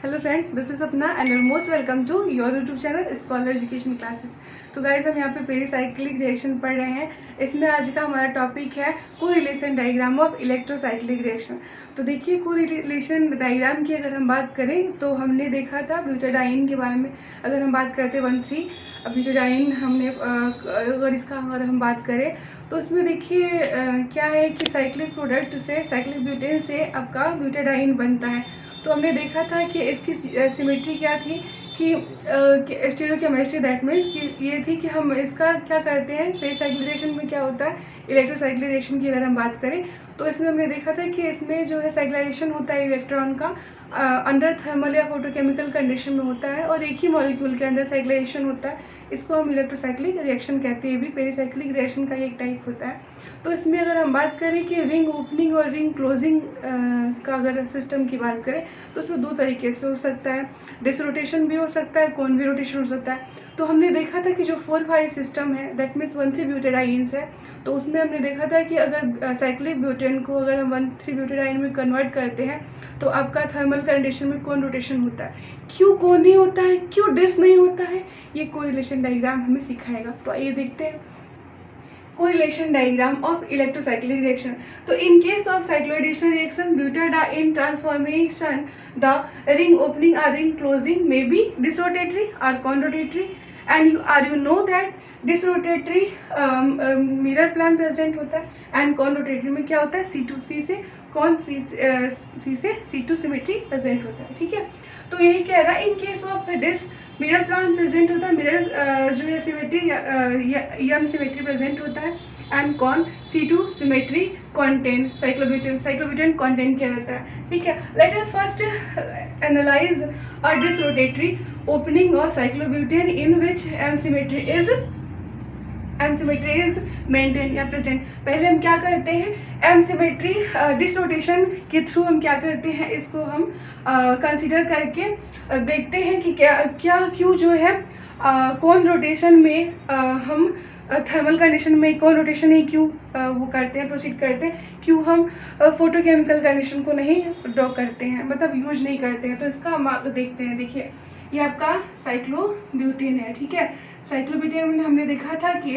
Hello friend, this is अपना and you most welcome to your YouTube channel scholar education classes. तो guys हम यहाँ पे pericyclic reaction पढ़ रहे हैं। इसमें आज का हमारा टॉपिक है correlation diagram of electrocyclic reaction. तो देखिए, कोरिलेशन डायग्राम की अगर हम बात करें तो हमने देखा था ब्यूटाडाइन के बारे में। अगर हम बात करते 1,3 ब्यूटाडाइन हमने अगर इसका अगर हम बात करें तो उसमें देखिए क्या है कि साइक्लिक प्रोडक्ट से साइक्लिक ब्यूटेन से आपका ब्यूटाडाइन बनता है। तो हमने देखा था कि इसकी सिमेट्री क्या थी कि स्टीरियोकेमिस्ट्री, दैट मीन्स कि ये थी कि हम इसका क्या करते हैं पेरीसाइक्लिक रिएक्शन में क्या होता है इलेक्ट्रोसाइक्लिक रिएक्शन की अगर हम बात करें तो इसमें हमने देखा था कि इसमें जो है साइक्लाइजेशन होता है इलेक्ट्रॉन का अंडर थर्मल या फोटोकेमिकल कंडीशन में होता है और एक ही मॉलिक्यूल के अंदर साइक्लाइजेशन होता है। इसको हम इलेक्ट्रोसाइक्लिक रिएक्शन कहते हैं। ये भी पेरीसाइक्लिक रिएक्शन का एक टाइप होता है। तो इसमें अगर हम बात करें कि रिंग ओपनिंग और रिंग क्लोजिंग का अगर सिस्टम की बात करें तो उसमें दो तरीके से हो सकता है, डिसरोटेशन भी हो सकता है, कॉन्वे रोटेशन हो सकता है। तो हमने देखा था कि जो 4,5 सिस्टम है दैट मीन्स 1,3 ब्यूटाडाइंस है, तो उसमें हमने देखा था कि अगर साइक्लिक ब्यूटेन को अगर हम 1,3 ब्यूटाडाइन में कन्वर्ट करते हैं तो आपका थर्मल कंडीशन में कौन रोटेशन होता है, क्यों कौन नहीं होता है, क्यों डिस नहीं होता है, ये कोरिलेशन डायग्राम हमें सिखाएगा। तो ये देखते हैं correlation diagram of electrocyclic reaction. So in case of cycloaddition reaction, butadiene transformation, the ring opening or ring closing may be disrotatory or conrotatory, and you know that disrotatory mirror plane present होता है and conrotatory में क्या होता है C2C से C से C2 symmetry present होता है। ठीक है, तो यही कह रहा है in case of this mirror plane present होता है, मिरर जो है सिमेट्री यम सिमेट्री प्रेजेंट होता है एंड कॉन C2 symmetry contain cyclobutene contain क्या रहता है। ठीक है, let us first analyse a disrotatory opening of cyclobutene in which M symmetry is maintain या प्रेजेंट। पहले हम क्या करते हैं, एम सिमेट्री डिसरोटेशन के थ्रू हम क्या करते हैं, इसको हम कंसीडर करके देखते हैं कि क्यों जो है कौन रोटेशन में हम थर्मल कंडीशन में कौन रोटेशन नहीं क्यों वो करते हैं, प्रोसीड करते हैं, क्यों हम फोटोकेमिकल कंडीशन को नहीं ड्रॉ करते हैं, मतलब यूज नहीं करते हैं। तो इसका हम देखते हैं। देखिए, ये आपका साइक्लोब्यूटेन है। ठीक है, साइक्लोब्यूटेन में हमने देखा था कि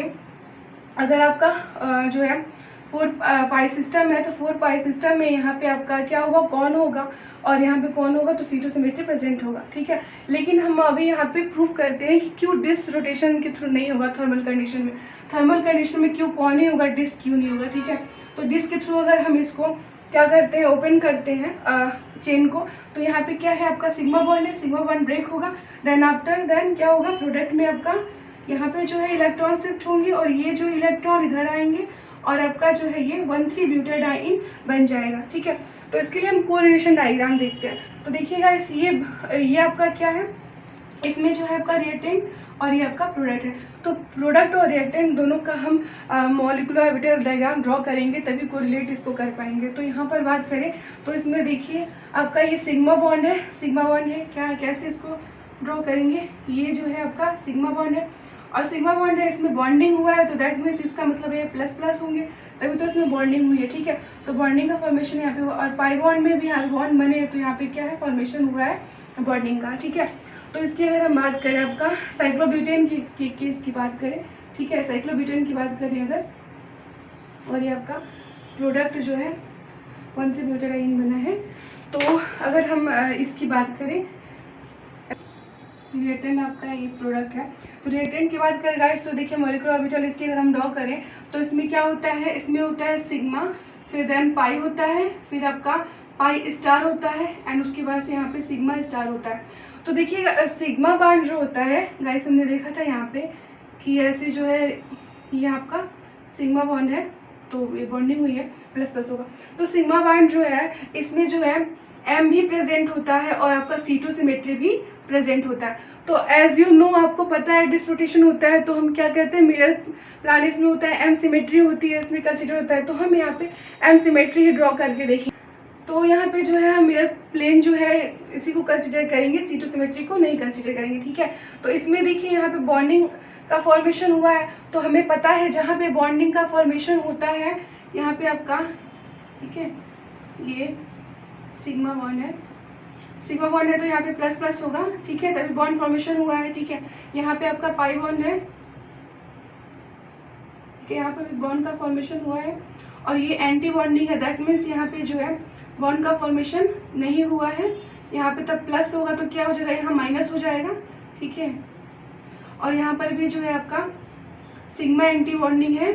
अगर आपका जो है 4 पाई सिस्टम है तो 4 पाई सिस्टम में यहाँ पे आपका क्या होगा, कौन होगा, और यहाँ पे कौन होगा तो C2 सिमेट्री प्रेजेंट होगा। ठीक है, लेकिन हम अभी यहाँ पे प्रूव करते हैं कि क्यों डिस रोटेशन के थ्रू नहीं होगा थर्मल कंडीशन में। थर्मल कंडीशन में क्यों कौन नहीं होगा, डिस क्यों नहीं होगा। ठीक है, तो डिस के थ्रू अगर हम इसको क्या करते हैं, ओपन करते हैं चेन को, तो यहाँ पे क्या है आपका सिग्मा बॉन्ड है, सिग्मा बॉन्ड ब्रेक होगा, देन क्या होगा, प्रोडक्ट में आपका यहाँ पे जो है इलेक्ट्रॉन शिफ्ट होंगे और ये जो इलेक्ट्रॉन इधर आएंगे और आपका जो है ये 1,3 ब्यूटाडाइन बन जाएगा। ठीक है, तो इसके लिए हम कोरिलेशन डायग्राम देखते हैं। तो देखिएगा ये आपका क्या है, इसमें जो है आपका रिएक्टेंट और ये आपका प्रोडक्ट है। तो प्रोडक्ट और रिएक्टेंट दोनों का हम मॉलिक्यूलर ऑर्बिटल डायग्राम ड्रॉ करेंगे तभी कोरिलेट इसको कर पाएंगे। तो यहाँ पर बात करें तो इसमें देखिए आपका ये सिग्मा बॉन्ड है, सिग्मा बॉन्ड है, क्या कैसे इसको ड्रॉ करेंगे, ये जो है आपका सिग्मा बॉन्ड है और सिग्मा बॉन्ड है, इसमें बॉन्डिंग हुआ है तो दैट मीन्स इसका मतलब ये प्लस प्लस होंगे तभी तो इसमें बॉन्डिंग हुई है। ठीक है, तो बॉन्डिंग का फॉर्मेशन यहाँ पे हुआ और पाई बॉन्ड में भी यहाँ बॉन्ड बने तो यहाँ पे क्या है, फॉर्मेशन हुआ है बॉन्डिंग का। ठीक है, तो इसकी अगर हम बात करें आपका साइक्लोब्यूटेन की केस की बात करें, ठीक है, साइक्लोब्यूटेन की बात करें अगर, और ये आपका प्रोडक्ट जो है 1,3 ब्यूटाडाइन बना है। तो अगर हम इसकी बात करें, रिएक्टेंट आपका ये प्रोडक्ट है, तो रिएक्टेंट की बात करें गाइस तो देखिए मॉलिक्यूलर ऑर्बिटल इसकी अगर हम ड्रॉ करें तो इसमें क्या होता है, इसमें होता है सिग्मा, फिर देन पाई होता है, फिर आपका पाई स्टार होता है एंड उसके बाद से यहाँ पे सिग्मा स्टार होता है। तो देखिए सिग्मा बॉन्ड जो होता है गाइस हमने देखा था यहाँ पे कि ऐसे जो है ये आपका सिग्मा बॉन्ड है तो ये बॉन्डिंग हुई है, प्लस प्लस होगा। तो सिग्मा बॉन्ड जो है इसमें जो है एम भी प्रेजेंट होता है और आपका C2 सिमेट्री भी प्रेजेंट होता है। तो एज यू नो आपको पता है डिसरोटेशन होता है तो हम क्या कहते हैं, मिरर प्लान इसमें होता है, एम सिमेट्री होती है इसमें कंसिडर होता है, तो हम यहाँ पे एम सिमेट्री ही ड्रॉ करके देखें। तो यहाँ पे जो है हम मिरर प्लेन जो है इसी को कंसिडर करेंगे, C2 सिमेट्री को नहीं कंसिडर करेंगे। ठीक है, तो इसमें देखिए यहाँ पे बॉन्डिंग का फॉर्मेशन हुआ है तो हमें पता है जहाँ पे बॉन्डिंग का फॉर्मेशन होता है यहाँ पे आपका, ठीक है, ये सिग्मा बॉन्ड है, सिग्मा बॉन्ड है तो यहाँ पे प्लस प्लस होगा, ठीक है, तभी बॉन्ड फॉर्मेशन हुआ है, ठीक है। यहाँ पे आपका पाई बॉन्ड है, ठीक है, यहाँ पे बॉन्ड का फॉर्मेशन हुआ है, और ये एंटी बॉन्डिंग है, दैट मीन्स यहाँ पे जो है बॉन्ड का फॉर्मेशन नहीं हुआ है। यहाँ पे तब प्लस होगा तो क्या हो जाएगा, यहाँ माइनस हो जाएगा, ठीक है। और यहाँ पर भी जो है आपका सिग्मा एंटी बॉन्डिंग है,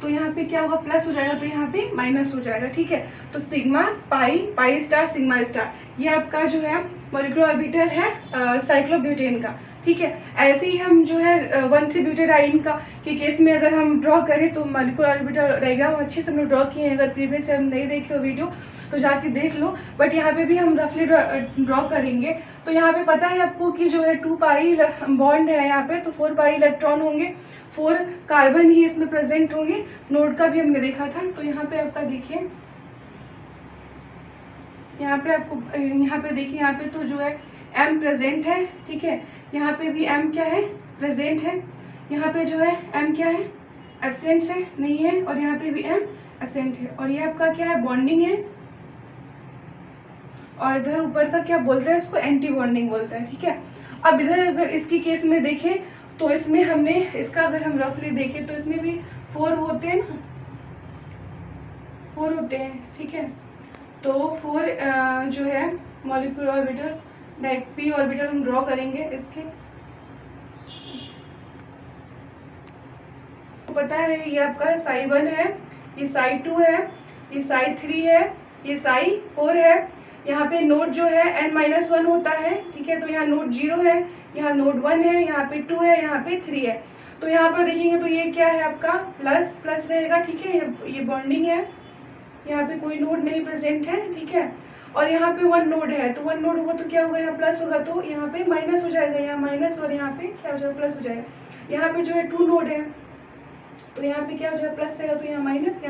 तो यहाँ पे क्या होगा, प्लस हो जाएगा, तो यहाँ पे माइनस हो जाएगा, ठीक है। तो sigma pi, pi star, sigma star, ये आपका जो है मॉलिक्यूलर ऑर्बिटल है साइक्लोब्यूटेन का, ठीक है। ऐसे ही हम जो है 1,3-ब्यूटेडाइन का के केस में अगर हम ड्रॉ करें तो मॉलिक्यूलर ऑर्बिटल डायग्राम अच्छे से हम लोग ड्रॉ किए हैं, अगर प्रीवियस से हम नहीं देखे हो वीडियो तो जाके देख लो, बट यहाँ पे भी हम रफली ड्रॉ करेंगे। तो यहाँ पे पता है आपको कि जो है 2 पाई बॉन्ड है यहाँ पे, तो 4 पाई इलेक्ट्रॉन होंगे, 4 कार्बन ही इसमें प्रेजेंट होंगे, नोड का भी हमने देखा था। तो यहाँ पे आपका देखिए, यहाँ पे आपको यहाँ पे देखिए, यहाँ पे तो जो है M प्रेजेंट है, ठीक है, यहाँ पे भी M क्या है, प्रेजेंट है, यहाँ पे जो है M क्या है, एब्सेंट है, नहीं है, और यहाँ पे भी M एब्सेंट है, और ये आपका क्या है, बॉन्डिंग है, और इधर ऊपर का क्या बोलते हैं, इसको एंटी बॉन्डिंग बोलते हैं, ठीक है। अब इधर अगर इसकी केस में देखें तो इसमें हमने इसका अगर हम रफली देखें तो इसमें भी 4 होते हैं ना, 4 होते हैं, ठीक है। तो 4 जो है मॉलिक्यूलर ऑर्बिटल, p ऑर्बिटल हम ड्रॉ करेंगे इसके। तो पता है ये आपका साई 1 है, ये साई 2 है, ये साई 3 है, ये साई 4 है। यहाँ पे नोड जो है n-1 होता है, ठीक है, तो यहाँ नोड 0 है, यहाँ नोड 1 है, यहाँ पे 2 है, यहाँ पे 3 है। तो यहाँ पर देखेंगे तो ये क्या है आपका प्लस प्लस रहेगा, ठीक है, ये बॉन्डिंग है, यहाँ पे कोई नोड नहीं प्रेजेंट है, ठीक है। और यहाँ पे 1 नोड है, तो 1 नोड होगा तो क्या होगा, यहाँ प्लस होगा तो यहाँ पे माइनस हो जाएगा, यहाँ माइनस, और यहाँ पे क्या हो जाएगा, प्लस हो जाएगा। यहाँ पे जो है 2 नोड है, तो यहाँ पे क्या हो जाएगा, प्लस रहेगा, तो यहाँ माइनस,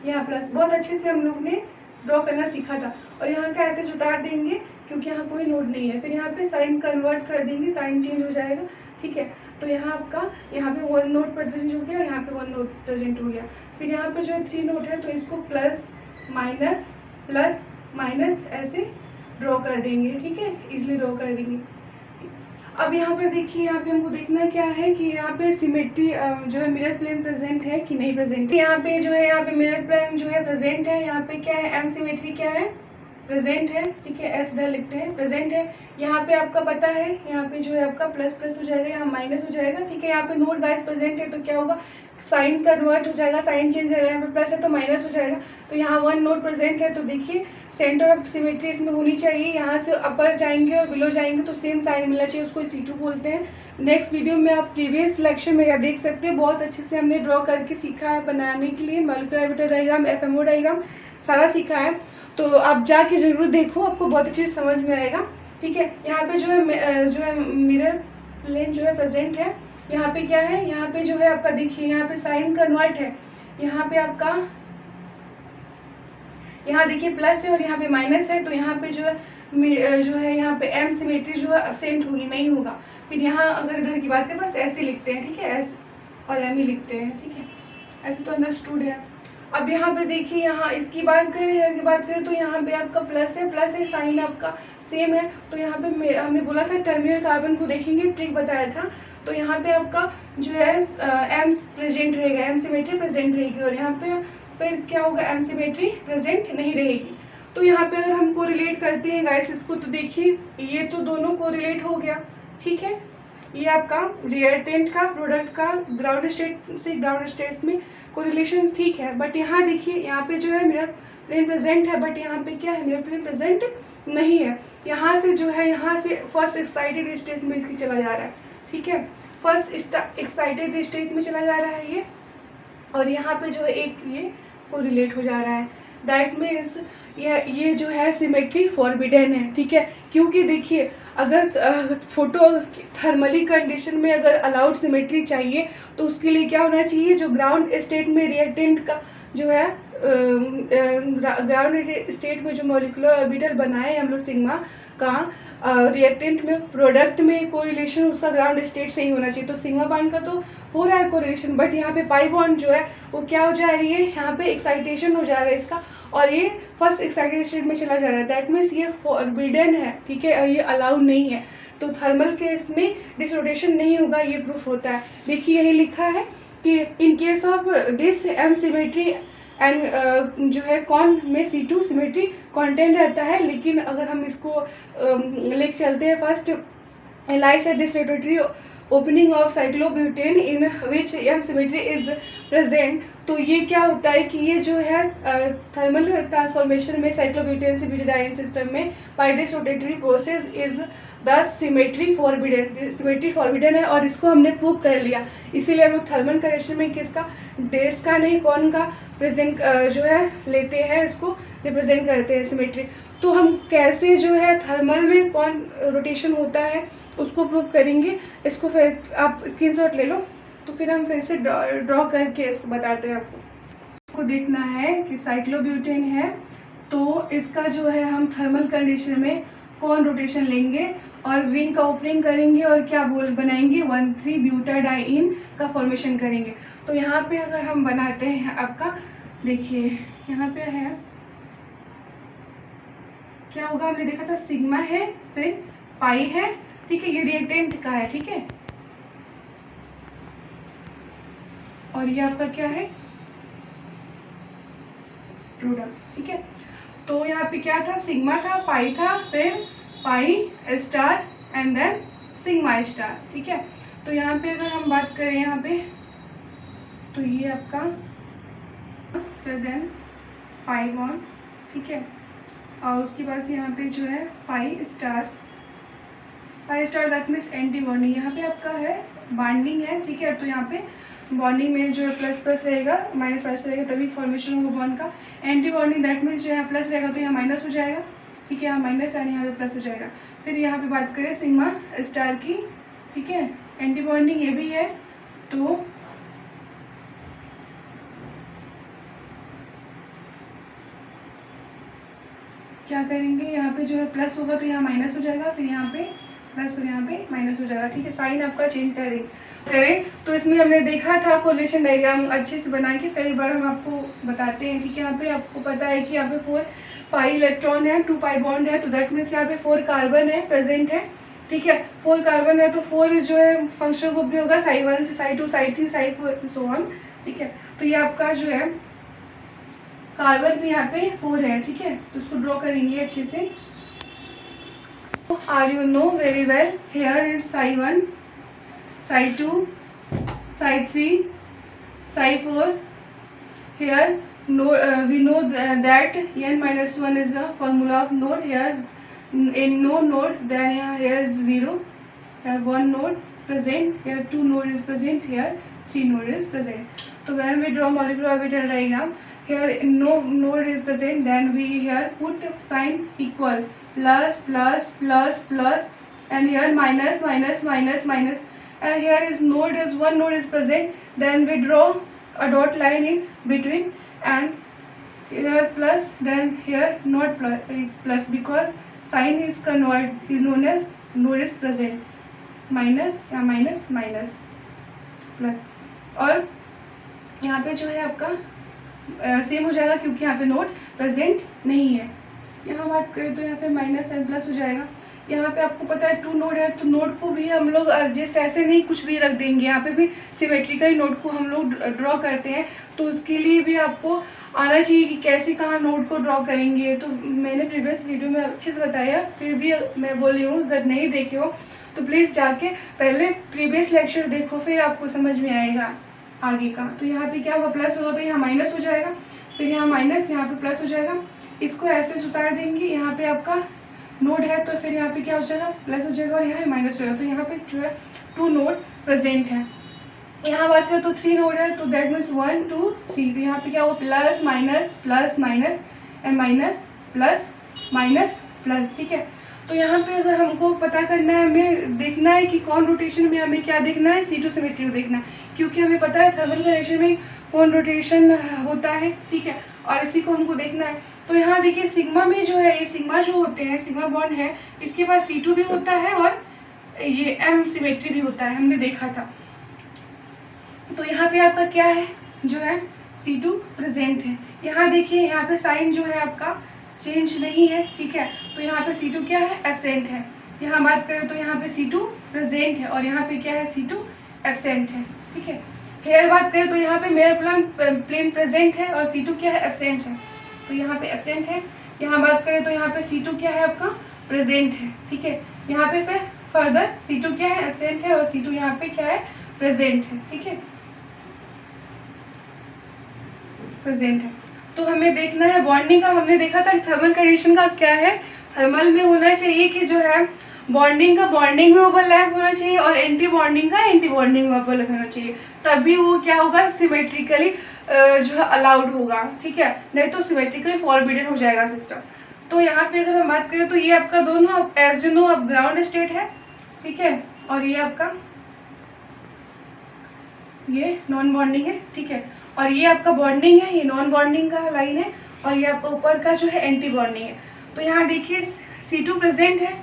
यहाँ प्लस। बहुत अच्छे से हम लोग ने ड्रॉ करना सीखा था। और यहाँ का ऐसे उतार देंगे क्योंकि यहाँ कोई नोड नहीं है, फिर यहाँ पे साइन कन्वर्ट कर देंगे, साइन चेंज हो जाएगा, ठीक है। तो यहाँ आपका यहाँ पे 1 नोड प्रेजेंट हो गया, यहाँ पे 1 नोड प्रेजेंट हो गया। फिर यहाँ पे जो है 3 नोड है, तो इसको प्लस माइनस ऐसे ड्रॉ कर देंगे, ठीक है, इजिली ड्रॉ कर देंगे। अब यहाँ पर देखिए, यहाँ पे हमको देखना क्या है कि यहाँ पे सिमेट्री जो है मिरर प्लेन प्रेजेंट है कि नहीं प्रेजेंट है। यहाँ पे जो है, यहाँ पे मिरर प्लेन जो है प्रेजेंट है, यहाँ पे क्या है, एम सिमेट्री क्या है, प्रेजेंट है, ठीक है, एस इधर लिखते हैं, प्रेजेंट है। यहाँ पे आपका पता है, यहाँ पे जो है आपका प्लस प्लस हो जाएगा, यहाँ माइनस हो जाएगा, ठीक है। यहाँ पे नोड गाइस प्रेजेंट है, तो क्या होगा, साइन कन्वर्ट हो जाएगा, साइन चेंज हो जाएगा, यहाँ पे प्लस है तो माइनस हो जाएगा। तो यहाँ 1 नोड प्रेजेंट है, तो देखिए सेंटर ऑफ सिमेट्री इसमें होनी चाहिए, यहाँ से अपर जाएंगे और बिलो जाएंगे तो सेम साइन मिलना चाहिए, उसको C2 बोलते हैं। नेक्स्ट वीडियो में आप प्रीवियस लेक्चर मेरा देख सकते हैं, बहुत अच्छे से हमने ड्रॉ करके सीखा है बनाने के लिए, molecular orbital diagram, FMO diagram सारा सीखा है, तो आप जाके जरूर देखो, आपको बहुत अच्छे से समझ में आएगा, ठीक है। यहाँ पे जो है मिरर प्लेन जो है प्रेजेंट है। यहाँ पे क्या है, यहाँ पे जो है आपका देखिए, यहाँ पे साइन कन्वर्ट है, यहाँ पे आपका, यहाँ देखिए प्लस है और यहाँ पे माइनस है, तो यहाँ पे जो है यहाँ पे एम सिमेट्री जो है एब्सेंट होगी, नहीं होगा। फिर यहाँ अगर इधर की बात करें बस ऐसे लिखते हैं, ठीक है, एस और एम ही लिखते हैं, ठीक है, ऐसे तो अंडरस्टूड है। अब यहाँ पे देखिए, यहाँ इसकी बात करें तो यहाँ पे आपका प्लस है, साइन आपका सेम है। तो यहाँ पे हमने बोला था टर्मिनल कार्बन को देखेंगे, ट्रिक बताया था। तो यहाँ पे आपका जो है एम प्रेजेंट रहेगा, एम सिमेट्री प्रेजेंट रहेगी, और यहाँ पे फिर क्या होगा, एम सिमेट्री प्रेजेंट नहीं रहेगी। तो यहाँ पे अगर हम कोरिलेट करते हैं गाइस इसको, तो देखिए ये तो दोनों कोरिलेट हो गया, ठीक है। ये आपका रिएक्टेंट का प्रोडक्ट का ग्राउंड स्टेट से ग्राउंड स्टेट में कोरिलेशन ठीक है, बट यहाँ देखिए, यहाँ पे जो है मिरर प्लेन प्रेजेंट है, बट यहाँ पे क्या है, मिरर प्लेन प्रेजेंट नहीं है। यहाँ से जो है, यहाँ से फर्स्ट एक्साइटेड स्टेट में इसकी चला जा रहा है, ठीक है, फर्स्ट एक्साइटेड स्टेट में चला जा रहा है ये, और यहाँ पे जो है एक ये कोरिलेट हो जा रहा है। दैट मीन्स ये जो है सिमेट्री फॉरबिडन है, ठीक है। क्योंकि देखिए, अगर फोटो थर्मली कंडीशन में अगर अलाउड सिमेट्री चाहिए तो उसके लिए क्या होना चाहिए, जो ग्राउंड स्टेट में रिएक्टेंट का जो है ग्राउंड स्टेट में जो मॉलिक्यूलर ऑर्बिटल बनाए हैं हम लोग सिग्मा का रिएक्टेंट में प्रोडक्ट में कोरिलेशन उसका ग्राउंड स्टेट से ही होना चाहिए। तो सिग्मा बॉन्ड का तो हो रहा है कोरिलेशन, बट यहाँ पे पाई बॉन्ड जो है वो क्या हो जा रही है, यहाँ पे एक्साइटेशन हो जा रहा है इसका, और ये फर्स्ट एक्साइटेड स्टेट में चला जा रहा है। दैट मीन्स ये फॉरबिडन है, ठीक है, ये अलाउड नहीं है। तो थर्मल केस में डिसरोटेशन नहीं होगा, ये प्रूफ होता है। देखिए यही लिखा है कि in case of this M symmetry and जो है कॉन में C2 सिमेट्री कॉन्टेंट रहता है, लेकिन अगर हम इसको लेके चलते हैं first analyse at disrotatory opening of cyclobutene in which M symmetry is present, तो ये क्या होता है कि ये जो है थर्मल ट्रांसफॉर्मेशन में साइक्लोब्यूटेन से ब्यूटाडाइन सिस्टम में by disrotatory process is the symmetry forbidden, symmetry forbidden है, और इसको हमने प्रूव कर लिया। इसीलिए हम लोग थर्मल कंडीशन में किसका, डेस का नहीं कौन का प्रेजेंट जो है लेते हैं, इसको रिप्रेजेंट करते हैं सिमेट्री। तो हम कैसे जो है थर्मल में कौन रोटेशन होता है उसको प्रूव करेंगे। इसको फिर आप स्क्रीनशॉट ले लो, तो फिर हम फिर से ड्रॉ करके इसको बताते हैं आपको। इसको देखना है कि साइक्लोब्यूटेन है, तो इसका जो है हम थर्मल कंडीशन में कौन रोटेशन लेंगे और रिंग का ओपनिंग करेंगे और क्या बोल बनाएंगे 1,3 ब्यूटाडाइन का फॉर्मेशन करेंगे। तो यहाँ पे अगर हम बनाते हैं आपका, देखिए यहाँ पे है क्या होगा, हमने देखा था सिग्मा है, फिर पाई है, ठीक है, ये रिएक्टेंट का है, ठीक है, और ये आपका क्या है, प्रोडक्ट, ठीक है। तो यहाँ पे क्या था, सिग्मा था, पाई था, फिर pi star and then sigma star, ठीक है। तो यहाँ पे अगर हम बात करें यहाँ पे, तो ये आपका फिर देन पाई बॉन्ड, ठीक है, और उसके बाद यहाँ पे जो है pi star that means anti bonding, यहाँ पे आपका है बॉन्डिंग है, ठीक है। तो यहाँ पे बॉन्डिंग में जो है प्लस प्लस रहेगा, माइनस प्लस रहेगा, तभी फॉर्मेशन होगा बॉन्ड का। एंटी बॉन्डिंग दैट मीन्स जो है प्लस रहेगा तो यहाँ माइनस हो जाएगा, ठीक है, यहाँ माइनस यानी यहाँ पे प्लस हो जाएगा। फिर यहाँ पे बात करें सिग्मा स्टार की, ठीक है, एंटी बॉन्डिंग ये भी है, तो क्या करेंगे, यहाँ पे जो है प्लस होगा तो यहाँ माइनस हो जाएगा, फिर यहाँ पे प्लस और यहाँ पे माइनस हो जाएगा, ठीक है। साइन आपका चेंज करें तो इसमें हमने देखा था कोरिलेशन डायग्राम अच्छे से बना के, फिर एक बार हम आपको बताते हैं, ठीक है। यहाँ पे आपको पता है कि यहाँ पे 4 पाई इलेक्ट्रॉन है, 2 पाई बॉन्ड है, तो दैट मीन्स यहाँ पे 4 कार्बन है प्रेजेंट है, ठीक है। 4 कार्बन है तो 4 जो है फंक्शनल ग्रुप भी होगा, साई 1 से साई 2 साई 3 साई 4 सो ऑन, ठीक है। तो ये आपका जो है कार्बन भी यहाँ पे 4 है, ठीक है, तो उसको ड्रॉ करेंगे अच्छे से। Are you know very well, here is psi 1, psi 2, psi 3, psi 4. Here we know that n minus 1 is the formula of node. Here in no node, then here is 0. Here 1 node present, here 2 node is present, here 3 node is present. So when we draw molecular orbital diagram, here no node is present, then we here put sign equal, plus plus plus plus, and here minus minus minus minus, and here is node is 1 node is present, then we draw a dot line in between, and here plus, then here not plus because sign is known as node is present, minus या minus minus plus, और यहाँ पे जो है आपका same हो जाएगा क्योंकि यहाँ पे नोड प्रेजेंट नहीं है। यहाँ बात करें तो यहाँ पे माइनस एंड प्लस हो जाएगा। यहाँ पे आपको पता है 2 नोड है, तो नोड को भी हम लोग जस्ट ऐसे नहीं कुछ भी रख देंगे, यहाँ पे भी सिमेट्रिकल नोड को हम लोग ड्रॉ करते हैं, तो उसके लिए भी आपको आना चाहिए कि कैसे कहाँ नोड को ड्रॉ करेंगे। तो मैंने प्रीवियस वीडियो में अच्छे से बताया, फिर भी मैं बोल रही हूँ अगर नहीं देखे हो तो प्लीज़ जाके पहले प्रीवियस लेक्चर देखो, फिर आपको समझ में आएगा आगे का। तो यहाँ पे क्या होगा, प्लस होगा तो यहाँ माइनस हो जाएगा, फिर यहाँ माइनस, यहाँ पे प्लस हो जाएगा। इसको ऐसे उतार देंगे, यहाँ पे आपका नोड है तो फिर यहाँ पे क्या हो जाएगा, प्लस हो जाएगा, और यहाँ माइनस हो जाएगा। तो यहाँ पे जो है 2 नोड प्रेजेंट है। यहाँ बात करें तो 3 नोड है, तो दैट मीन्स 1 2 3, तो यहाँ पे क्या होगा, plus minus and minus plus minus plus, ठीक है। तो यहाँ पे अगर हमको पता करना है, हमें देखना है कि कौन रोटेशन में हमें क्या देखना है, C2 सिमेट्री को देखना है, क्योंकि हमें पता है थर्मल कंडीशन में कौन रोटेशन होता है, ठीक है, और इसी को हमको देखना है। तो यहाँ देखिए सिग्मा में जो है, ये सिग्मा जो होते हैं, सिग्मा बॉन्ड है, इसके पास C2 भी होता है और ये M सिमेट्री भी होता है, हमने देखा था। तो यहाँ पे आपका क्या है, जो है C2 प्रेजेंट है। यहाँ देखिए, यहाँ पे साइन जो है आपका चेंज नहीं है, ठीक है, तो यहाँ पे C2 क्या है, एब्सेंट है। यहाँ बात करें तो यहाँ पे C2 प्रेजेंट है और यहाँ पे क्या है, C2 एब्सेंट है, ठीक है। हेयर बात करें तो यहाँ पे मिरर प्लेन प्रेजेंट है और C2 क्या है, एब्सेंट है, तो यहाँ पे एब्सेंट है। यहाँ बात करें तो यहाँ पे C2 क्या है आपका, प्रेजेंट है, ठीक है। यहाँ पे फिर फर्दर C2 क्या है, एब्सेंट है और C2 यहाँ पे क्या है, प्रेजेंट है, ठीक है, प्रेजेंट है। तो हमें देखना है बॉन्डिंग का, हमने देखा था थर्मल कंडीशन का क्या है, थर्मल में होना चाहिए कि जो है बॉन्डिंग का बॉन्डिंग में ओवरलैप होना चाहिए और एंटी बॉन्डिंग का एंटी बॉन्डिंग में ओवरलैप होना चाहिए, तभी वो क्या होगा, सिमेट्रिकली जो है अलाउड होगा, ठीक है, नहीं तो सिमेट्रिकली फॉरबिडन हो जाएगा सिस्टम। तो यहाँ पे अगर हम बात करें तो ये आपका दोनों एज यू नो अब ग्राउंड स्टेट है, ठीक है, और ये आपका ये नॉन बॉन्डिंग है, ठीक है, और ये आपका बॉन्डिंग है, ये नॉन बॉन्डिंग का लाइन है, और ये आपका ऊपर का जो है एंटी बॉन्डिंग है। तो यहाँ देखिए C2 प्रेजेंट है,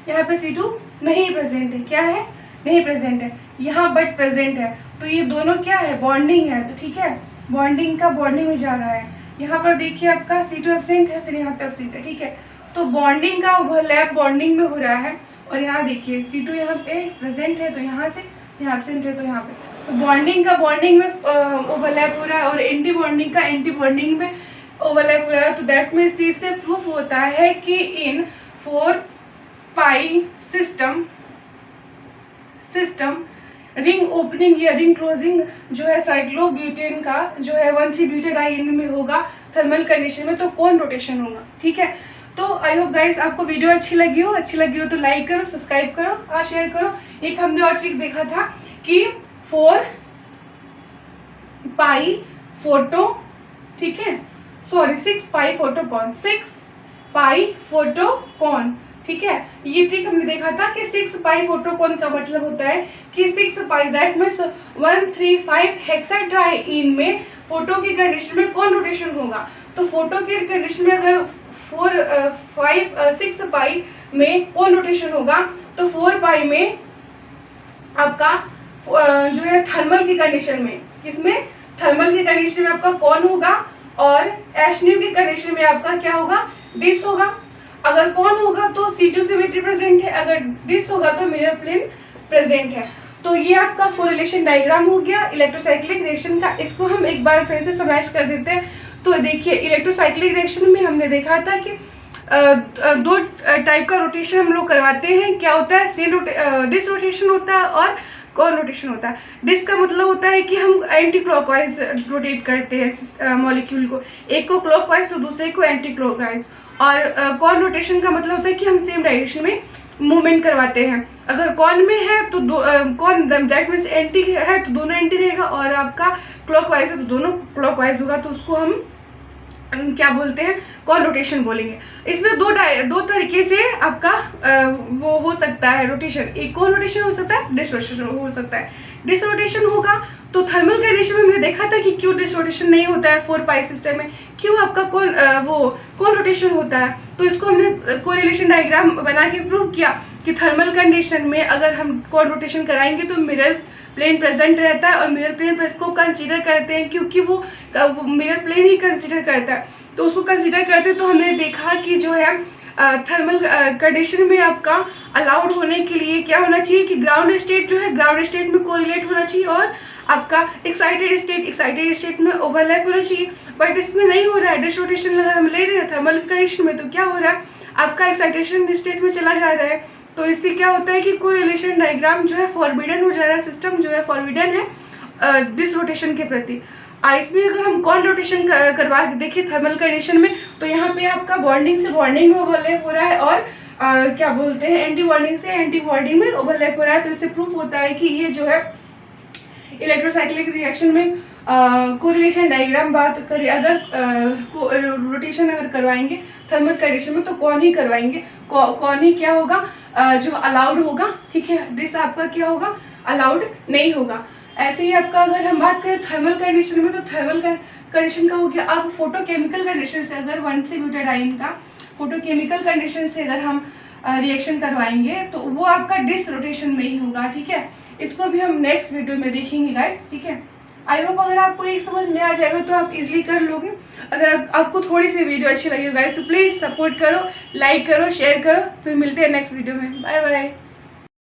यहाँ पे C2 नहीं प्रेजेंट है, क्या है, नहीं प्रेजेंट है, यहाँ बट प्रेजेंट है, तो ये दोनों क्या है, बॉन्डिंग है, तो ठीक है, बॉन्डिंग का बॉन्डिंग में जा रहा है। यहाँ पर देखिए आपका C2 एब्सेंट है, फिर यहाँ पे एब्सेंट है, ठीक है, तो बॉन्डिंग का ओवरलैप बॉन्डिंग में हो रहा है। और यहाँ देखिए C2 यहाँ पे प्रेजेंट है, तो यहाँ से यहाँ एब्सेंट है, तो यहाँ पे तो बॉन्डिंग का बॉन्डिंग में ओवरलैप हो रहा है और एंटी बॉन्डिंग का एंटी बॉन्डिंग में ओवरलैप हो रहा है। तो दैट मीन्स इससे प्रूफ होता है कि इन 4π सिस्टम रिंग ओपनिंग या रिंग क्लोजिंग जो है साइक्लोब्यूटेन का जो है 1,3-ब्यूटाडाइन में होगा थर्मल कंडीशन में, तो कौन रोटेशन होगा, ठीक है। तो आई होप गाइस आपको वीडियो अच्छी लगी हो तो लाइक करो, सब्सक्राइब करो और शेयर करो। एक हमने और ट्रिक देखा था कि 4π फोटो, ठीक है, सॉरी 6π फोटोकॉन, 6π फोटोकॉन, ठीक है, ये ट्रिक हमने देखा था कि 6π फोटोकॉन का मतलब होता है कि 6π दैट मीन्स 135 हेक्साट्राईन में फोटो की कंडीशन में कौन रोटेशन होगा। तो फोटो की कंडीशन में अगर 6π में कौन रोटेशन होगा, तो 4π में आपका जो है थर्मल की कंडीशन में, किसमें, थर्मल की कंडीशन में आपका कौन होगा और एशन्यू की कंडीशन में आपका क्या होगा, डिस होगा। अगर कौन होगा तो C2 सिमेट्री प्रेजेंट है, अगर डिस होगा तो मिरर प्लेन प्रेजेंट है। तो ये आपका कोरिलेशन डायग्राम हो गया इलेक्ट्रोसाइक्लिक रिएक्शन का। इसको हम एक बार फिर से समराइज कर देते हैं। तो देखिए इलेक्ट्रोसाइक्लिक रिएक्शन में हमने देखा था कि दो टाइप का रोटेशन हम लोग करवाते हैं। क्या होता है, डिस रोटेशन होता है और कौन रोटेशन होता है। डिस का मतलब होता है कि हम एंटी क्लॉकवाइज रोटेट करते हैं मॉलिक्यूल को, एक को क्लॉकवाइज तो दूसरे को एंटी क्लॉकवाइज। और कौन रोटेशन का मतलब होता है कि हम सेम डायरेक्शन में मूवमेंट करवाते हैं। अगर कौन में है तो कौन दैट मीन्स एंटी है तो दोनों एंटी रहेगा, और आपका क्लॉकवाइज है तो दोनों क्लॉकवाइज होगा, तो उसको हम क्या बोलते हैं, कौन रोटेशन बोलेंगे। इसमें दो तरीके से आपका वो हो सकता है रोटेशन। एक कौन रोटेशन हो सकता है, डिस रोटेशन हो सकता है। डिस रोटेशन होगा तो थर्मल कंडीशन में हमने देखा था कि क्यों डिस रोटेशन नहीं होता है 4π सिस्टम में, क्यों आपका कौन रोटेशन होता है। तो इसको हमने कोरिलेशन डायग्राम बना के प्रूव किया कि थर्मल कंडीशन में अगर हम कौन रोटेशन कराएंगे तो मिरर प्लेन प्रेजेंट रहता है, और मिरर प्लेन को कंसीडर करते हैं क्योंकि वो मिरर प्लेन ही कंसीडर करता है, तो उसको कंसीडर करते हैं। तो हमने देखा कि जो है थर्मल कंडीशन में आपका अलाउड होने के लिए क्या होना चाहिए कि ग्राउंड स्टेट जो है ग्राउंड स्टेट में कोरिलेट होना चाहिए, और आपका एक्साइटेड स्टेट में ओवरलैप होना चाहिए। बट इसमें नहीं हो रहा है। डिस रोटेशन अगर हम ले रहे हैं थर्मल कंडीशन में तो क्या हो रहा है, आपका एक्साइटेशन स्टेट में चला जा रहा है। तो इससे क्या होता है कि कोरिलेशन डायग्राम जो है फॉरबिडन हो जा रहा है, सिस्टम जो है फॉरबिडन है डिस रोटेशन के प्रति। इसमें अगर हम कौन रोटेशन करवा के देखिए थर्मल कंडीशन में, तो यहाँ पे आपका बॉन्डिंग से बॉन्डिंग में ओवरलैप हो रहा है, और क्या बोलते हैं एंटी बॉन्डिंग से एंटी बॉन्डिंग में ओवरलैप हो रहा है। तो इससे प्रूफ होता है कि ये जो है इलेक्ट्रोसाइक्लिक रिएक्शन में कोरिलेशन डायग्राम बात करें, अगर रोटेशन अगर करवाएंगे थर्मल कंडीशन में तो कौन ही करवाएंगे, कौन ही क्या होगा जो अलाउड होगा, ठीक है। डिस आपका क्या होगा, अलाउड नहीं होगा। ऐसे ही आपका अगर हम बात करें थर्मल कंडीशन में तो थर्मल कंडीशन का हो गया। अब फोटोकेमिकल कंडीशन से अगर 1,3-ब्यूटाडाइन का फोटोकेमिकल कंडीशन से अगर हम रिएक्शन करवाएंगे तो वो आपका डिस रोटेशन में ही होगा, ठीक है। इसको भी हम नेक्स्ट वीडियो में देखेंगे गाइस, ठीक है। आई होप अगर आपको एक समझ में आ जाएगा तो आप इजीली कर लोगे। अगर आपको थोड़ी सी वीडियो अच्छी लगी गाइस तो प्लीज़ सपोर्ट करो, लाइक करो, शेयर करो। फिर मिलते हैं नेक्स्ट वीडियो में। Bye bye.